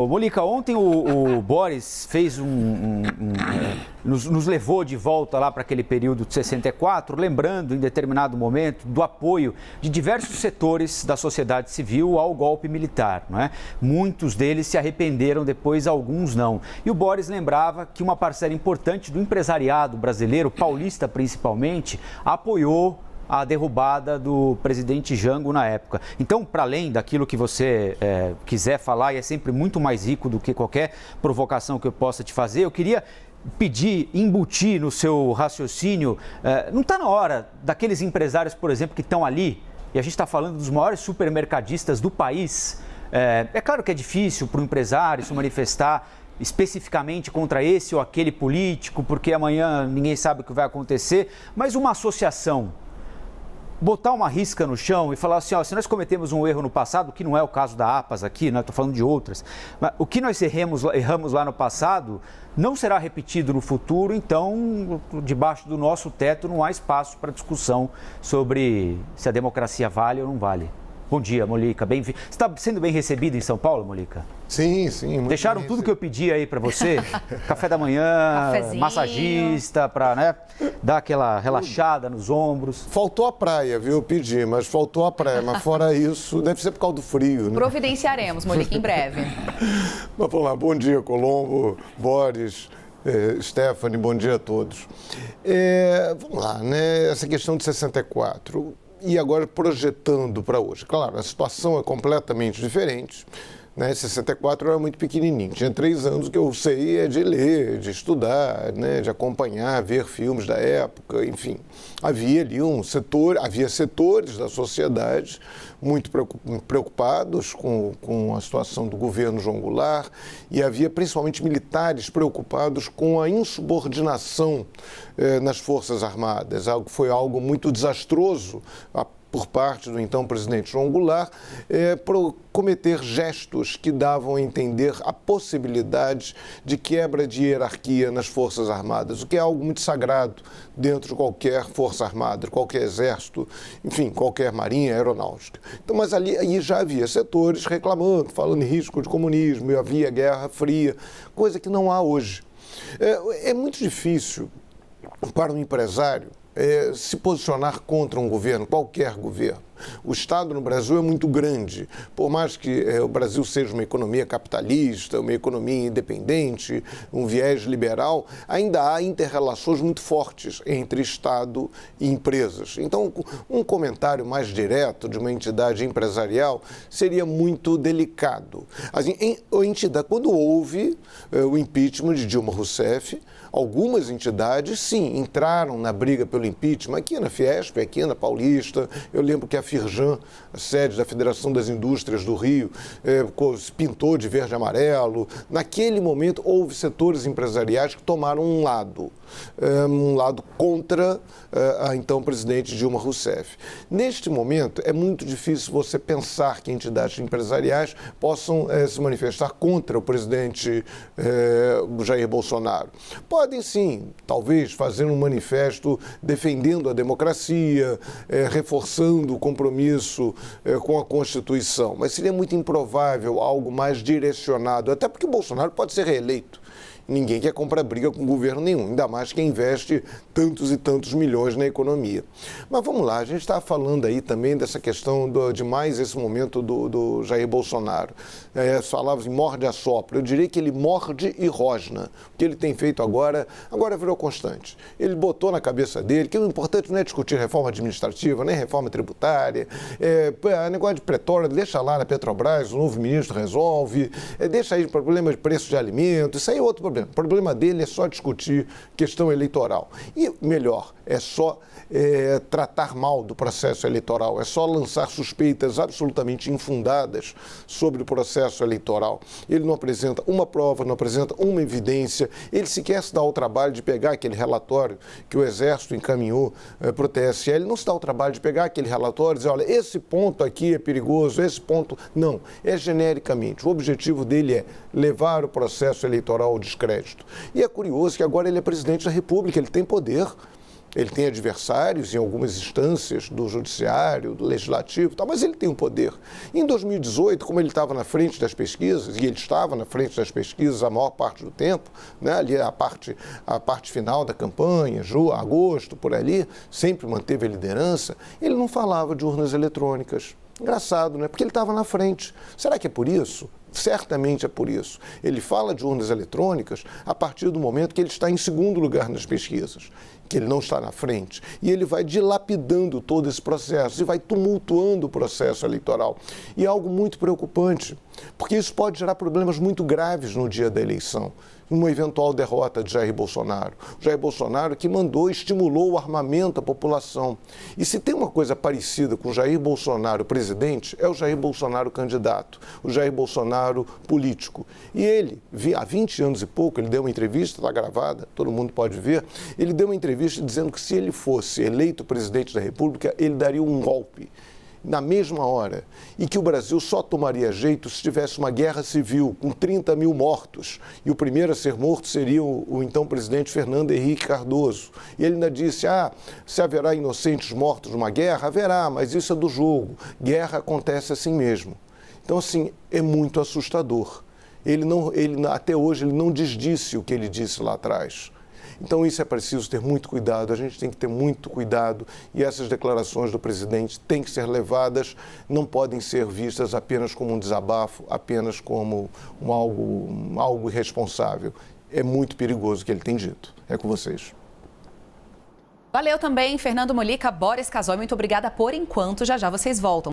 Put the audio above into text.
Ô, Molica, ontem o Boris fez nos levou de volta lá para aquele período de 64, lembrando em determinado momento do apoio de diversos setores da sociedade civil ao golpe militar, não é? Muitos deles se arrependeram depois, alguns não. E o Boris lembrava que uma parcela importante do empresariado brasileiro, paulista principalmente, apoiou a derrubada do presidente Jango na época. Então, para além daquilo que você quiser falar, e é sempre muito mais rico do que qualquer provocação que eu possa te fazer, eu queria pedir, embutir no seu raciocínio, não está na hora daqueles empresários, por exemplo, que estão ali, e a gente está falando dos maiores supermercadistas do país, é claro que é difícil para o empresário se manifestar especificamente contra esse ou aquele político, porque amanhã ninguém sabe o que vai acontecer, mas uma associação botar uma risca no chão e falar assim, ó, se nós cometemos um erro no passado, que não é o caso da APAS aqui, né? Estou falando de outras, mas o que nós erramos lá no passado não será repetido no futuro, então, debaixo do nosso teto não há espaço para discussão sobre se a democracia vale ou não vale. Bom dia, Molica. Você está sendo bem recebido em São Paulo, Molica? Sim, sim. Muito Deixaram tudo que eu pedi aí para você? Café da manhã, cafezinho, massagista, para dar aquela relaxada nos ombros. Faltou a praia, viu? Eu pedi, mas faltou a praia. Mas fora isso, deve ser por causa do frio, né? Providenciaremos, Molica, em breve. Mas vamos lá. Bom dia, Colombo, Boris, Stephanie, bom dia a todos. Vamos lá, né? Essa questão de 64... E agora projetando para hoje. Claro, a situação é completamente diferente. Né? 64 eu era muito pequenininho, tinha 3 anos, o que eu sei é de ler, de estudar, né? De acompanhar, ver filmes da época, enfim. Havia ali havia setores da sociedade muito preocupados com a situação do governo João Goulart e havia principalmente militares preocupados com a insubordinação nas Forças Armadas. Foi algo muito desastroso por parte do então presidente João Goulart, por cometer gestos que davam a entender a possibilidade de quebra de hierarquia nas Forças Armadas, o que é algo muito sagrado dentro de qualquer Força Armada, qualquer exército, enfim, qualquer marinha, aeronáutica. Então, mas aí já havia setores reclamando, falando em risco de comunismo, e havia Guerra Fria, coisa que não há hoje. É muito difícil para um empresário se posicionar contra um governo, qualquer governo. O Estado no Brasil é muito grande. Por mais que o Brasil seja uma economia capitalista, uma economia independente, um viés liberal, ainda há inter-relações muito fortes entre Estado e empresas. Então, um comentário mais direto de uma entidade empresarial seria muito delicado. Assim, a entidade, quando houve o impeachment de Dilma Rousseff, algumas entidades, sim, entraram na briga pelo impeachment, aqui na Fiesp, aqui na Paulista. Eu lembro que a Firjan, a sede da Federação das Indústrias do Rio, se pintou de verde e amarelo. Naquele momento, houve setores empresariais que tomaram um lado contra a então presidente Dilma Rousseff. Neste momento, é muito difícil você pensar que entidades empresariais possam se manifestar contra o presidente Jair Bolsonaro. Podem sim, talvez, fazer um manifesto defendendo a democracia, reforçando o compromisso com a Constituição, mas seria muito improvável algo mais direcionado, até porque o Bolsonaro pode ser reeleito. Ninguém quer comprar briga com governo nenhum, ainda mais quem investe tantos e tantos milhões na economia. Mas vamos lá, a gente está falando aí também dessa questão de mais esse momento do Jair Bolsonaro. Falava em morde a sopra, eu diria que ele morde e rosna. O que ele tem feito agora virou constante. Ele botou na cabeça dele que o importante não é discutir reforma administrativa, nem reforma tributária, negócio de pretório, deixa lá na Petrobras, o novo ministro resolve, deixa aí o problema de preço de alimentos, isso aí é outro problema. O problema dele é só discutir questão eleitoral. E, melhor, é só tratar mal do processo eleitoral, é só lançar suspeitas absolutamente infundadas sobre o processo eleitoral. Ele não apresenta uma prova, não apresenta uma evidência, ele sequer se dá o trabalho de pegar aquele relatório que o Exército encaminhou para o TSE, ele não se dá o trabalho de pegar aquele relatório e dizer, olha, esse ponto aqui é perigoso, esse ponto... Não, é genericamente. O objetivo dele é levar o processo eleitoral ao descrédito. E é curioso que agora ele é presidente da República, ele tem poder. Ele tem adversários em algumas instâncias do judiciário, do legislativo, tal, mas ele tem um poder. Em 2018, como ele estava na frente das pesquisas, e ele estava na frente das pesquisas a maior parte do tempo, né, ali a parte final da campanha, agosto, por ali, sempre manteve a liderança, ele não falava de urnas eletrônicas. Engraçado, né? Porque ele estava na frente. Será que é por isso? Certamente é por isso. Ele fala de urnas eletrônicas a partir do momento que ele está em segundo lugar nas pesquisas, que ele não está na frente. E ele vai dilapidando todo esse processo e vai tumultuando o processo eleitoral. E é algo muito preocupante, porque isso pode gerar problemas muito graves no dia da eleição, uma eventual derrota de Jair Bolsonaro. Jair Bolsonaro que estimulou o armamento da população. E se tem uma coisa parecida com Jair Bolsonaro presidente, é o Jair Bolsonaro candidato, o Jair Bolsonaro político. E ele, há 20 anos e pouco, ele deu uma entrevista, está gravada, todo mundo pode ver, ele deu uma entrevista dizendo que se ele fosse eleito presidente da República, ele daria um golpe na mesma hora, e que o Brasil só tomaria jeito se tivesse uma guerra civil com 30 mil mortos, e o primeiro a ser morto seria o então presidente Fernando Henrique Cardoso. E ele ainda disse, se haverá inocentes mortos numa guerra, haverá, mas isso é do jogo, guerra acontece assim mesmo. Então, assim, é muito assustador. Até hoje, ele não desdisse o que ele disse lá atrás. Então, isso é preciso ter muito cuidado, a gente tem que ter muito cuidado e essas declarações do presidente têm que ser levadas, não podem ser vistas apenas como um desabafo, apenas como algo irresponsável. É muito perigoso o que ele tem dito. É com vocês. Valeu também, Fernando Molica, Boris Casoy, muito obrigada por enquanto, já vocês voltam.